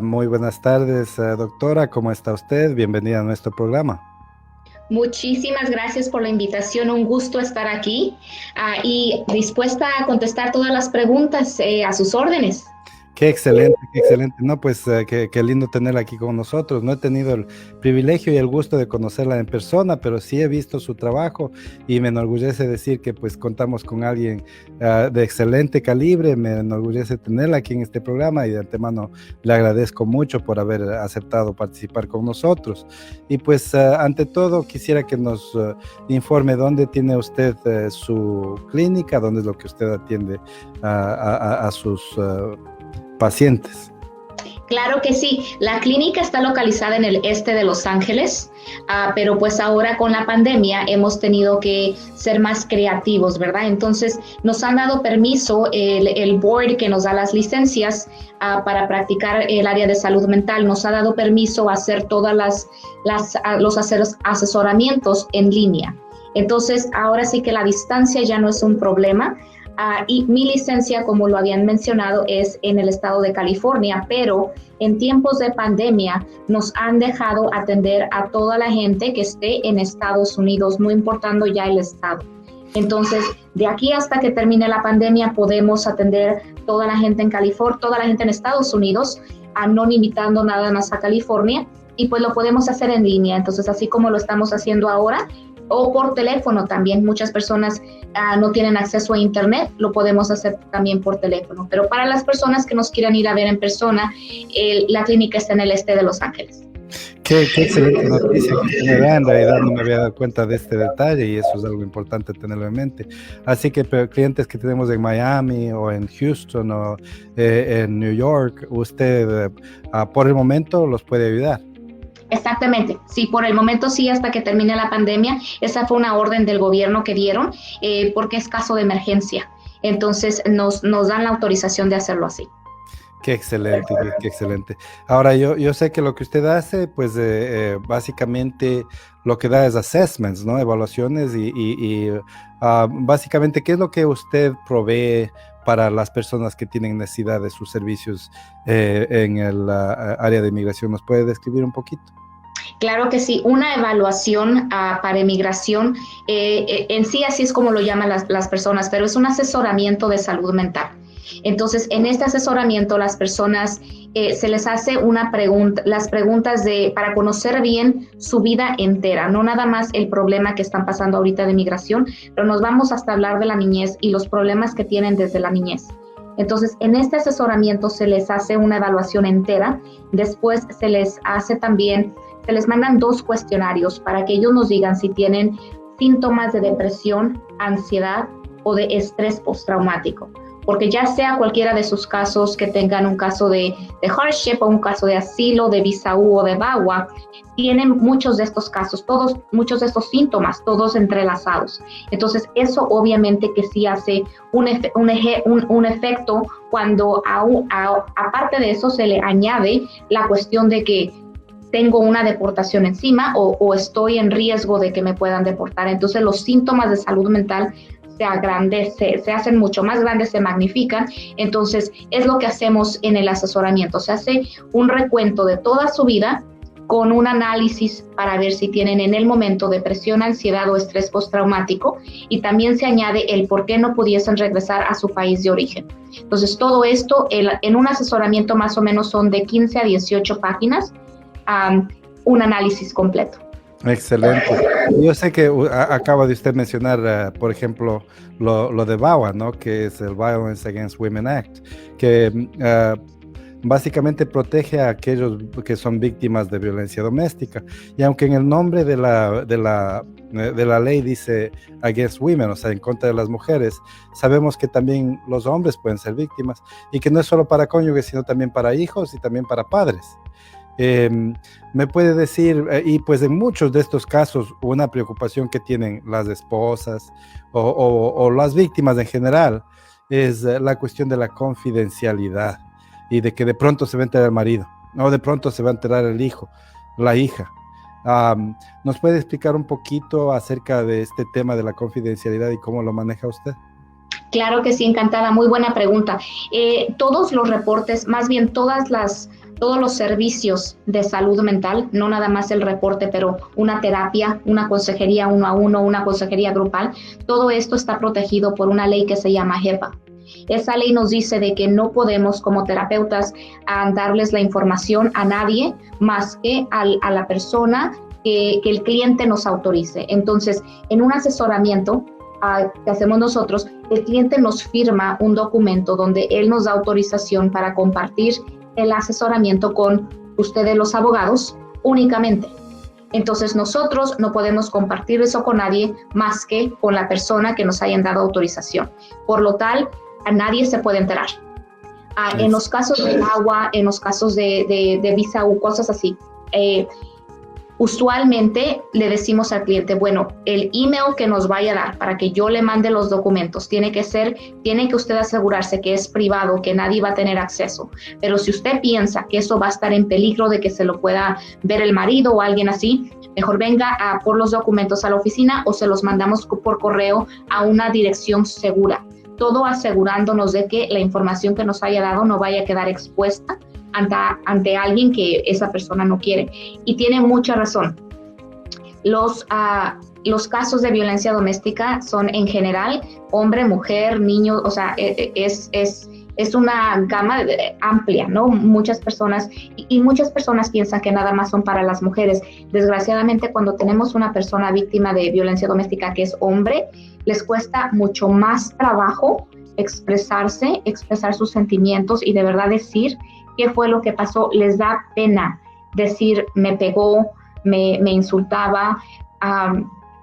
Muy buenas tardes, doctora. ¿Cómo está usted? Bienvenida a nuestro programa. Muchísimas gracias por la invitación, un gusto estar aquí y dispuesta a contestar todas las preguntas a sus órdenes. Qué excelente, qué excelente. No, pues qué lindo tenerla aquí con nosotros. No he tenido el privilegio y el gusto de conocerla en persona, pero sí he visto su trabajo y me enorgullece decir que pues contamos con alguien de excelente calibre. Me enorgullece tenerla aquí en este programa y de antemano le agradezco mucho por haber aceptado participar con nosotros. Y pues ante todo quisiera que nos informe dónde tiene usted su clínica, dónde es lo que usted atiende a sus pacientes. Claro que sí, la clínica está localizada en el este de Los Ángeles, pero pues ahora con la pandemia hemos tenido que ser más creativos, ¿verdad? Entonces nos han dado permiso el board que nos da las licencias para practicar el área de salud mental, nos ha dado permiso a hacer todas los asesoramientos en línea. Entonces ahora sí que la distancia ya no es un problema. Y mi licencia, como lo habían mencionado, es en el estado de California, pero en tiempos de pandemia nos han dejado atender a toda la gente que esté en Estados Unidos, no importando ya el estado. Entonces, de aquí hasta que termine la pandemia, podemos atender toda la gente en California, toda la gente en Estados Unidos, no limitando nada más a California, y pues lo podemos hacer en línea. Entonces, así como lo estamos haciendo ahora, o por teléfono también. Muchas personas no tienen acceso a internet, lo podemos hacer también por teléfono. Pero para las personas que nos quieran ir a ver en persona, la clínica está en el este de Los Ángeles. Qué excelente noticia que usted me da. En realidad no me había dado cuenta de este detalle y eso es algo importante tenerlo en mente. Así que pero clientes que tenemos en Miami o en Houston o en New York, usted por el momento los puede ayudar. Exactamente, sí, por el momento sí, hasta que termine la pandemia. Esa fue una orden del gobierno que dieron porque es caso de emergencia. Entonces nos dan la autorización de hacerlo así. Qué excelente, qué excelente. Ahora, yo sé que lo que usted hace, pues básicamente lo que da es assessments, ¿no? Evaluaciones básicamente, ¿qué es lo que usted provee para las personas que tienen necesidad de sus servicios en el área de inmigración? ¿Nos puede describir un poquito? Claro que sí, una evaluación para emigración, en sí así es como lo llaman las personas, pero es un asesoramiento de salud mental. Entonces, en este asesoramiento, las personas se les hace una pregunta, las preguntas para conocer bien su vida entera, no nada más el problema que están pasando ahorita de migración, pero nos vamos hasta hablar de la niñez y los problemas que tienen desde la niñez. Entonces, en este asesoramiento se les hace una evaluación entera, después se les mandan 2 cuestionarios para que ellos nos digan si tienen síntomas de depresión, ansiedad o de estrés postraumático. Porque ya sea cualquiera de sus casos que tengan un caso de hardship o un caso de asilo, de visa U o de VAWA, tienen muchos de estos casos, muchos de estos síntomas, todos entrelazados. Entonces, eso obviamente que sí hace un efecto cuando aparte de eso se le añade la cuestión de que tengo una deportación encima o estoy en riesgo de que me puedan deportar. Entonces los síntomas de salud mental se hacen mucho más grandes, se magnifican. Entonces es lo que hacemos en el asesoramiento. Se hace un recuento de toda su vida con un análisis para ver si tienen en el momento depresión, ansiedad o estrés postraumático, y también se añade el por qué no pudiesen regresar a su país de origen. Entonces todo esto en un asesoramiento más o menos son de 15 a 18 páginas, un análisis completo. Excelente. Yo sé que acaba de usted mencionar, por ejemplo, lo de VAWA, ¿no? Que es el Violence Against Women Act, que básicamente protege a aquellos que son víctimas de violencia doméstica. Y aunque en el nombre de la ley dice against women, o sea, en contra de las mujeres, sabemos que también los hombres pueden ser víctimas y que no es solo para cónyuges, sino también para hijos y también para padres. Eh, Me puede decir, y pues en muchos de estos casos, una preocupación que tienen las esposas o las víctimas en general es la cuestión de la confidencialidad y de que de pronto se va a enterar el marido o de pronto se va a enterar el hijo, la hija. ¿Nos puede explicar un poquito acerca de este tema de la confidencialidad y cómo lo maneja usted? Claro que sí, encantada, muy buena pregunta. Todos los reportes, más bien todos los servicios de salud mental, no nada más el reporte, pero una terapia, una consejería 1-a-1, una consejería grupal, todo esto está protegido por una ley que se llama HIPAA. Esa ley nos dice de que no podemos como terapeutas darles la información a nadie más que a la persona que el cliente nos autorice. Entonces, en un asesoramiento que hacemos nosotros, el cliente nos firma un documento donde él nos da autorización para compartir el asesoramiento con ustedes los abogados únicamente. Entonces nosotros no podemos compartir eso con nadie más que con la persona que nos hayan dado autorización. Por lo tal, a nadie se puede enterar. En los casos de agua, en los casos de visa u cosas así, usualmente le decimos al cliente, bueno, el email que nos vaya a dar para que yo le mande los documentos tiene que usted asegurarse que es privado, que nadie va a tener acceso. Pero si usted piensa que eso va a estar en peligro de que se lo pueda ver el marido o alguien así, mejor venga por los documentos a la oficina o se los mandamos por correo a una dirección segura. Todo asegurándonos de que la información que nos haya dado no vaya a quedar expuesta ante alguien que esa persona no quiere. Y tiene mucha razón. Los casos de violencia doméstica son en general hombre, mujer, niño, o sea, es una gama amplia, ¿no? Muchas personas piensan que nada más son para las mujeres. Desgraciadamente, cuando tenemos una persona víctima de violencia doméstica que es hombre, les cuesta mucho más trabajo expresar sus sentimientos y de verdad decir qué fue lo que pasó. Les da pena decir, me pegó, me insultaba,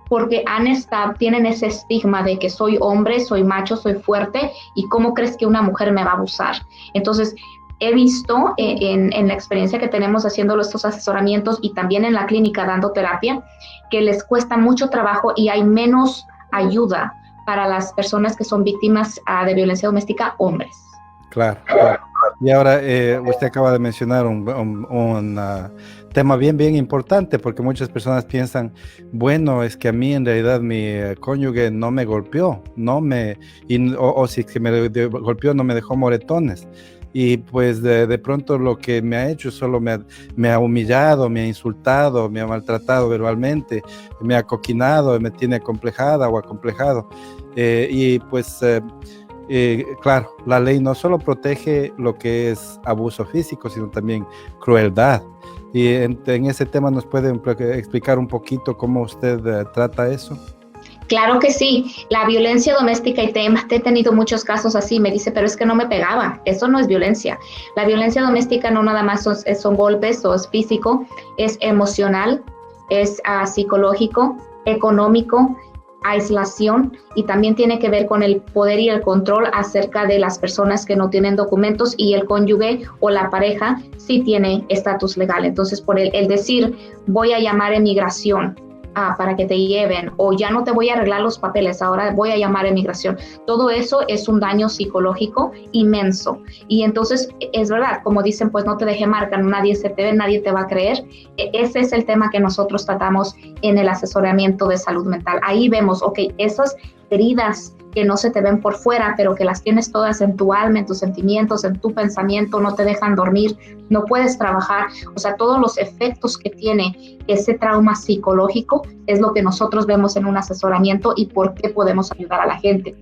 porque tienen ese estigma de que soy hombre, soy macho, soy fuerte, y ¿cómo crees que una mujer me va a abusar? Entonces, he visto en la experiencia que tenemos haciendo estos asesoramientos y también en la clínica dando terapia, que les cuesta mucho trabajo y hay menos ayuda para las personas que son víctimas de violencia doméstica, hombres. Claro. Y ahora usted acaba de mencionar un tema bien importante, porque muchas personas piensan, bueno, es que a mí en realidad mi cónyuge no me golpeó, o si es que me golpeó no me dejó moretones. Y pues de pronto lo que me ha hecho solo me ha humillado, me ha insultado, me ha maltratado verbalmente, me ha coquinado, me tiene acomplejada o acomplejado. Y pues claro, la ley no solo protege lo que es abuso físico, sino también crueldad. Y en ese tema nos puede explicar un poquito cómo usted trata eso. Claro que sí, la violencia doméstica, y he tenido muchos casos así, me dice, pero es que no me pegaba, eso no es violencia. La violencia doméstica no nada más son golpes o es físico, es emocional, es psicológico, económico, aislación, y también tiene que ver con el poder y el control acerca de las personas que no tienen documentos y el cónyuge o la pareja sí tiene estatus legal. Entonces, por el decir, voy a llamar a migración para que te lleven, o ya no te voy a arreglar los papeles, ahora voy a llamar a migración. Todo eso es un daño psicológico inmenso. Y entonces, es verdad, como dicen, pues no te deje marca, nadie se te ve, nadie te va a creer. Ese es el tema que nosotros tratamos en el asesoramiento de salud mental. Ahí vemos, ok, esas heridas que no se te ven por fuera, pero que las tienes todas en tu alma, en tus sentimientos, en tu pensamiento, no te dejan dormir, no puedes trabajar. O sea, todos los efectos que tiene ese trauma psicológico es lo que nosotros vemos en un asesoramiento y por qué podemos ayudar a la gente.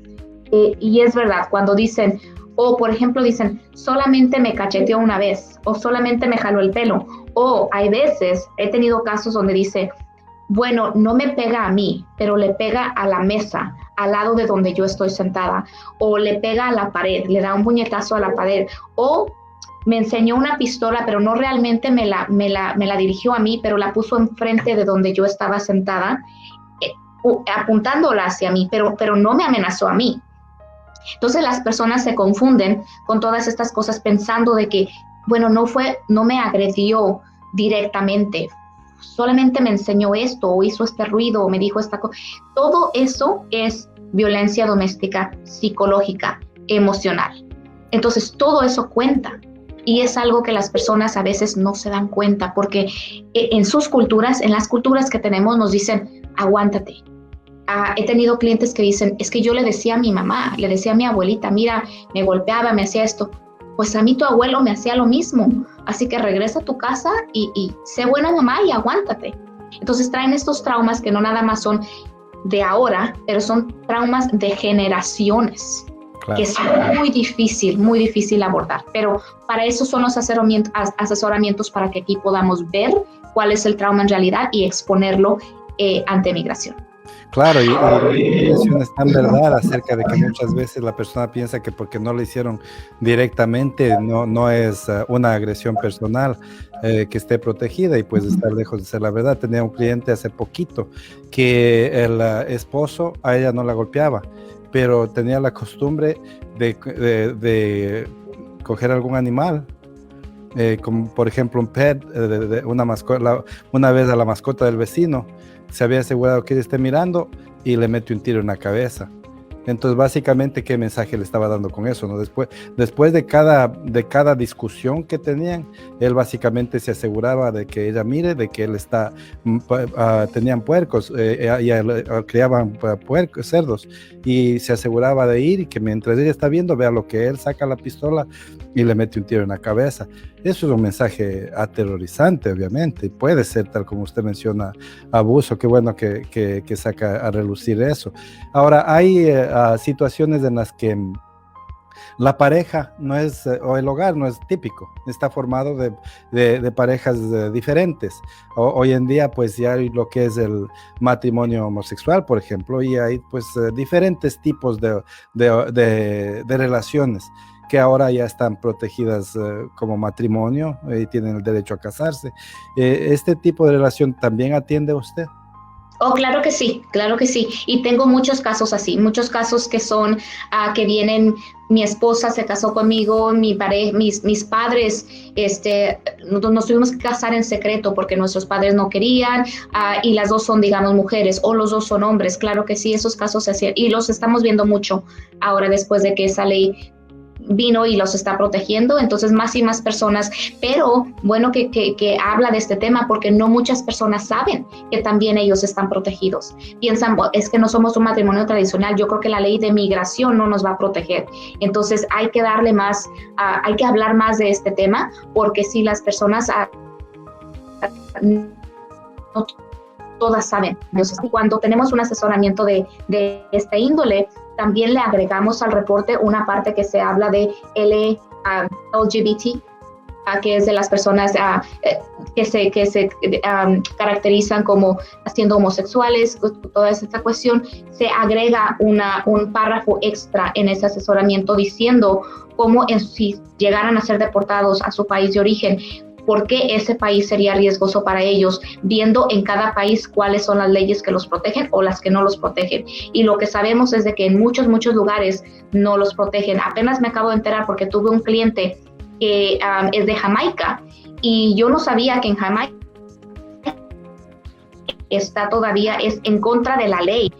Y es verdad, cuando dicen, por ejemplo, dicen, solamente me cacheteó una vez, o solamente me jaló el pelo, o hay veces, he tenido casos donde dice, bueno, no me pega a mí, pero le pega a la mesa, al lado de donde yo estoy sentada, o le pega a la pared, le da un puñetazo a la pared, o me enseñó una pistola, pero no realmente me la dirigió a mí, pero la puso enfrente de donde yo estaba sentada, apuntándola hacia mí, pero no me amenazó a mí. Entonces las personas se confunden con todas estas cosas pensando de que, bueno, no me agredió directamente, solamente me enseñó esto, o hizo este ruido, o me dijo esta cosa. Todo eso es violencia doméstica psicológica, emocional. Entonces, todo eso cuenta. Y es algo que las personas a veces no se dan cuenta, porque en sus culturas, en las culturas que tenemos, nos dicen, aguántate. He tenido clientes que dicen, es que yo le decía a mi mamá, le decía a mi abuelita, mira, me golpeaba, me hacía esto. Pues a mí tu abuelo me hacía lo mismo. así que regresa a tu casa y sé buena mamá y aguántate. Entonces traen estos traumas que no nada más son de ahora, pero son traumas de generaciones, claro, que es muy difícil abordar. Pero para eso son los asesoramientos para que aquí podamos ver cuál es el trauma en realidad y exponerlo ante migración. Claro, y mencionas tan verdad acerca de que muchas veces la persona piensa que porque no lo hicieron directamente no es una agresión personal, que esté protegida, y pues estar lejos de ser la verdad. Tenía un cliente hace poquito que el esposo a ella no la golpeaba, pero tenía la costumbre de coger algún animal, como por ejemplo un pet, una mascota. Una vez a la mascota del vecino se había asegurado que ella esté mirando y le mete un tiro en la cabeza. Entonces, básicamente, ¿qué mensaje le estaba dando con eso, no? Después de cada discusión que tenían, él básicamente se aseguraba de que ella mire, de que él tenían puercos, criaban cerdos, y se aseguraba de ir y que mientras ella está viendo, vea lo que él saca la pistola y le mete un tiro en la cabeza. Eso es un mensaje aterrorizante, obviamente. Puede ser, tal como usted menciona, abuso. Qué bueno que saca a relucir eso. Ahora, hay situaciones en las que la pareja no es, o el hogar no es típico, está formado de parejas diferentes. Hoy en día pues ya hay lo que es el matrimonio homosexual, por ejemplo, y hay pues diferentes tipos de relaciones que ahora ya están protegidas como matrimonio y tienen el derecho a casarse. ¿Este tipo de relación también atiende a usted? Oh, claro que sí, claro que sí. Y tengo muchos casos así, muchos casos que son que vienen, mi esposa se casó conmigo, mis padres, nos tuvimos que casar en secreto porque nuestros padres no querían, y las dos son, digamos, mujeres, o los dos son hombres. Claro que sí, esos casos se hacían, y los estamos viendo mucho ahora después de que esa ley vino y los está protegiendo. Entonces más y más personas, pero bueno que habla de este tema, porque no muchas personas saben que también ellos están protegidos. Piensan, es que no somos un matrimonio tradicional, yo creo que la ley de migración no nos va a proteger. Entonces hay que darle más, hay que hablar más de este tema, porque si las personas no todas saben. Entonces, cuando tenemos un asesoramiento de este índole, también le agregamos al reporte una parte que se habla de LGBT, que es de las personas que se caracterizan como siendo homosexuales. Toda esta cuestión, se agrega un párrafo extra en ese asesoramiento diciendo cómo si llegaran a ser deportados a su país de origen, por qué ese país sería riesgoso para ellos, viendo en cada país cuáles son las leyes que los protegen o las que no los protegen. Y lo que sabemos es de que en muchos lugares no los protegen. Apenas me acabo de enterar porque tuve un cliente que es de Jamaica, y yo no sabía que en Jamaica es en contra de la ley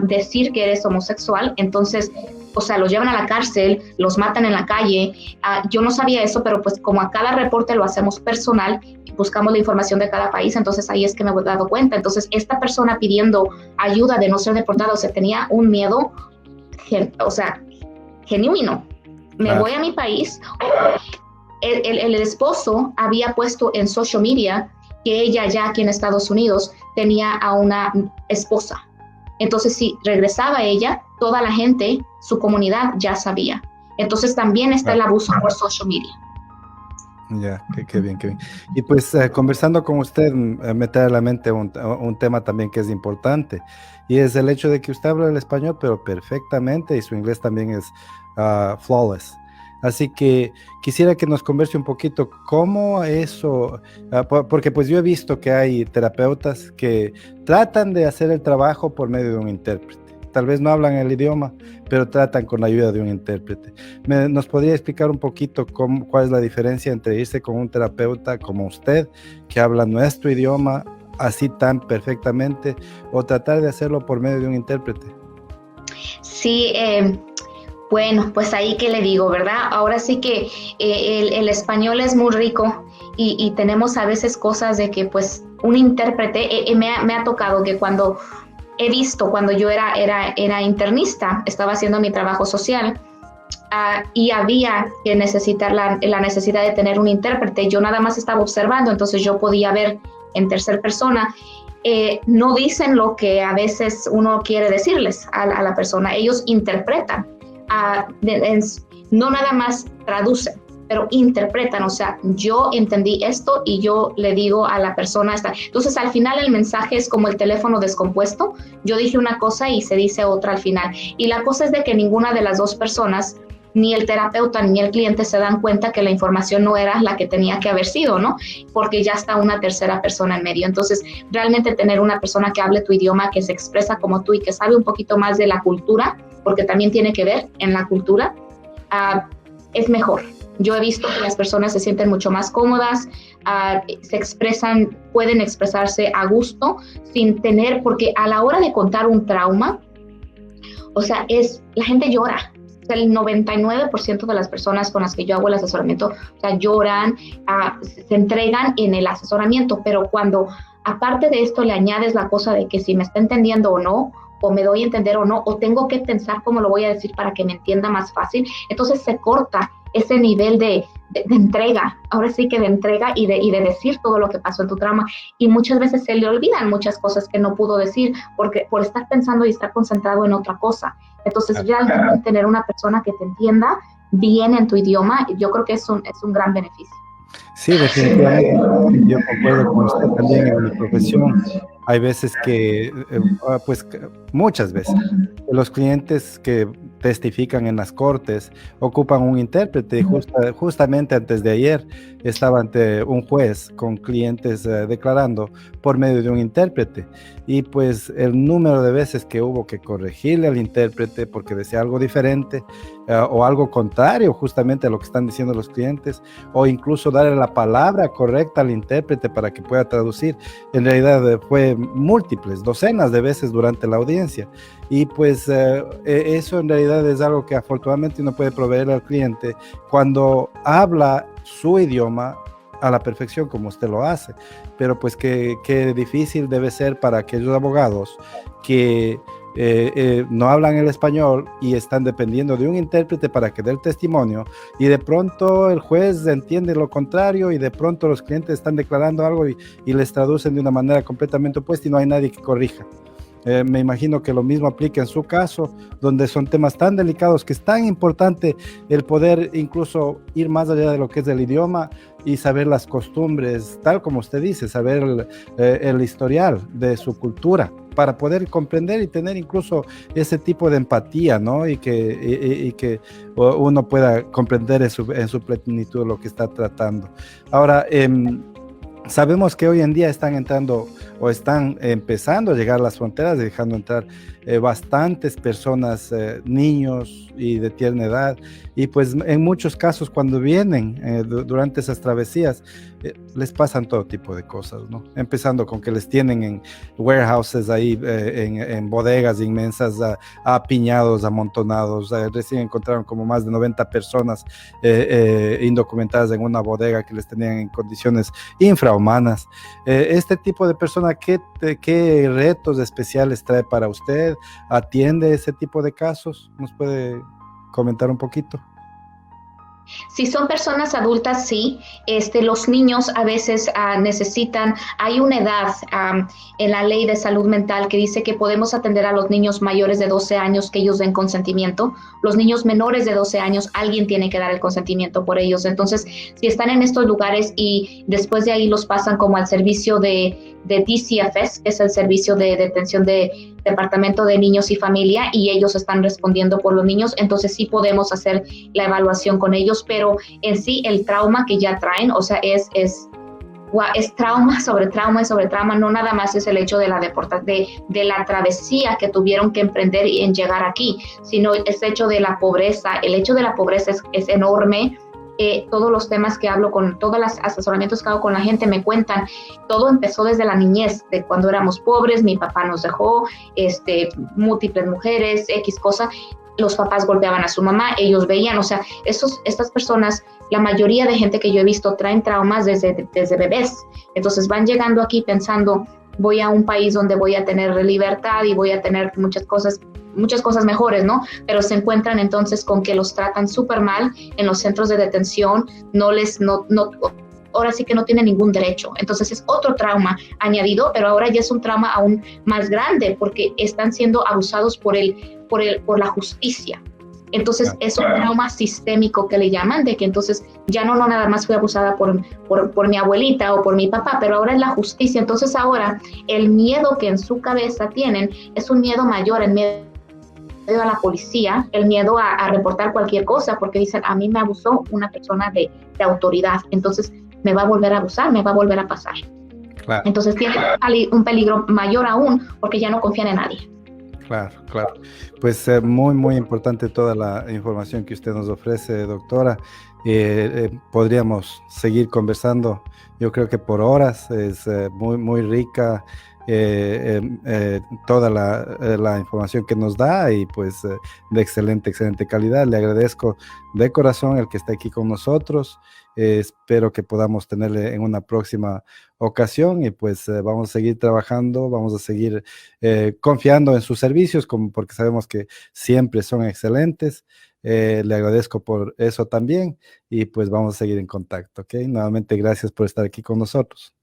decir que eres homosexual. Entonces, o sea, los llevan a la cárcel, los matan en la calle. Yo no sabía eso, pero pues como a cada reporte lo hacemos personal, buscamos la información de cada país, entonces ahí es que me he dado cuenta. Entonces, esta persona pidiendo ayuda de no ser deportado, o sea, tenía un miedo, genuino. Me voy a mi país. El esposo había puesto en social media que ella ya aquí en Estados Unidos tenía a una esposa. Entonces, si regresaba ella, toda la gente, su comunidad ya sabía. Entonces, también está el abuso por social media. Ya, qué bien, qué bien. Y pues conversando con usted, me trae a la mente un tema también que es importante, y es el hecho de que usted habla el español, pero perfectamente, y su inglés también es flawless. Así que quisiera que nos converse un poquito cómo eso, porque pues yo he visto que hay terapeutas que tratan de hacer el trabajo por medio de un intérprete. Tal vez no hablan el idioma, pero tratan con la ayuda de un intérprete. ¿Nos podría explicar un poquito cuál es la diferencia entre irse con un terapeuta como usted, que habla nuestro idioma así tan perfectamente, o tratar de hacerlo por medio de un intérprete? Sí, bueno, pues ahí que le digo, ¿verdad? Ahora sí que el español es muy rico, y tenemos a veces cosas de que pues un intérprete, me ha tocado que cuando yo era internista, estaba haciendo mi trabajo social, y había que necesitar la necesidad de tener un intérprete. Yo nada más estaba observando, entonces yo podía ver en tercera persona. No dicen lo que a veces uno quiere decirles a la persona, ellos interpretan, no nada más traducen, pero interpretan, o sea, yo entendí esto y yo le digo a la persona esta. Entonces, al final el mensaje es como el teléfono descompuesto. Yo dije una cosa y se dice otra al final. Y la cosa es de que ninguna de las dos personas, ni el terapeuta ni el cliente, se dan cuenta que la información no era la que tenía que haber sido, ¿no? Porque ya está una tercera persona en medio. Entonces, realmente tener una persona que hable tu idioma, que se expresa como tú y que sabe un poquito más de la cultura, porque también tiene que ver en la cultura, es mejor. Yo he visto que las personas se sienten mucho más cómodas, se expresan, pueden expresarse a gusto sin tener, porque a la hora de contar un trauma, o sea, la gente llora. O sea, el 99% de las personas con las que yo hago el asesoramiento, o sea, lloran, se entregan en el asesoramiento, pero cuando aparte de esto le añades la cosa de que si me está entendiendo o no, o me doy a entender o no, o tengo que pensar cómo lo voy a decir para que me entienda más fácil, entonces se corta ese nivel de entrega, ahora sí que de entrega y de decir todo lo que pasó en tu trauma, y muchas veces se le olvidan muchas cosas que no pudo decir por estar pensando y estar concentrado en otra cosa. Entonces realmente tener una persona que te entienda bien en tu idioma, yo creo que es un gran beneficio. Sí, definitivamente. Yo concuerdo con usted también en mi profesión. Hay veces pues muchas veces, los clientes que testifican en las cortes ocupan un intérprete. Justamente antes de ayer estaba ante un juez con clientes declarando por medio de un intérprete. Y pues el número de veces que hubo que corregirle al intérprete porque decía algo diferente o algo contrario justamente a lo que están diciendo los clientes, o incluso darle la palabra correcta al intérprete para que pueda traducir, en realidad fue múltiples, docenas de veces durante la audiencia. Y pues eso en realidad es algo que afortunadamente uno puede proveer al cliente cuando habla su idioma a la perfección como usted lo hace. Pero pues qué difícil debe ser para aquellos abogados que no hablan el español y están dependiendo de un intérprete para que dé el testimonio, y de pronto el juez entiende lo contrario y de pronto los clientes están declarando algo y les traducen de una manera completamente opuesta y no hay nadie que corrija. Me imagino que lo mismo aplica en su caso, donde son temas tan delicados que es tan importante el poder incluso ir más allá de lo que es el idioma y saber las costumbres, tal como usted dice, saber el historial de su cultura, para poder comprender y tener incluso ese tipo de empatía, ¿no? Y que uno pueda comprender en su plenitud lo que está tratando. Ahora, sabemos que hoy en día están entrando o están empezando a llegar a las fronteras, dejando entrar bastantes personas, niños y de tierna edad, y pues en muchos casos cuando vienen durante esas travesías les pasan todo tipo de cosas, ¿no? Empezando con que les tienen en warehouses ahí, en bodegas inmensas, apiñados, amontonados. Recién encontraron como más de 90 personas indocumentadas en una bodega que les tenían en condiciones infrahumanas. Este tipo de persona, ¿qué retos especiales trae para usted? ¿Atiende ese tipo de casos? ¿Nos puede comentar un poquito? Si son personas adultas, sí. Los niños a veces necesitan, hay una edad en la ley de salud mental que dice que podemos atender a los niños mayores de 12 años que ellos den consentimiento. Los niños menores de 12 años, alguien tiene que dar el consentimiento por ellos. Entonces, si están en estos lugares y después de ahí los pasan como al servicio de DCFS, que es el servicio de detención de Departamento de Niños y Familia, y ellos están respondiendo por los niños, entonces sí podemos hacer la evaluación con ellos, pero en sí el trauma que ya traen, o sea, es trauma sobre trauma y sobre trauma, no nada más es el hecho de de la travesía que tuvieron que emprender en llegar aquí, sino es el hecho de la pobreza. El hecho de la pobreza es enorme. Todos los temas que hablo con todos los asesoramientos que hago con la gente me cuentan, todo empezó desde la niñez, de cuando éramos pobres, mi papá nos dejó, múltiples mujeres, X cosa, los papás golpeaban a su mamá, ellos veían, o sea, estas personas, la mayoría de gente que yo he visto traen traumas desde bebés, entonces van llegando aquí pensando, voy a un país donde voy a tener libertad y voy a tener muchas cosas. muchas cosas mejores, ¿no? Pero se encuentran entonces con que los tratan súper mal en los centros de detención, ahora sí que no tienen ningún derecho. Entonces es otro trauma añadido, pero ahora ya es un trauma aún más grande porque están siendo abusados por la justicia. Entonces es un trauma sistémico que le llaman, de que entonces ya no nada más fui abusada por mi abuelita o por mi papá, pero ahora es la justicia. Entonces ahora el miedo que en su cabeza tienen es un miedo mayor, el miedo a la policía, el miedo a reportar cualquier cosa, porque dicen, a mí me abusó una persona de autoridad, entonces me va a volver a abusar, me va a volver a pasar. Claro. Entonces tiene un peligro mayor aún porque ya no confían en nadie. Claro, claro. Pues muy, muy importante toda la información que usted nos ofrece, doctora. Podríamos seguir conversando, yo creo que por horas, es muy, muy rica toda la información que nos da y pues de excelente, excelente calidad. Le agradezco de corazón el que esté aquí con nosotros. Espero que podamos tenerle en una próxima ocasión y pues vamos a seguir trabajando, vamos a seguir confiando en sus servicios porque sabemos que siempre son excelentes. Le agradezco por eso también y pues vamos a seguir en contacto, ¿ok? Nuevamente gracias por estar aquí con nosotros.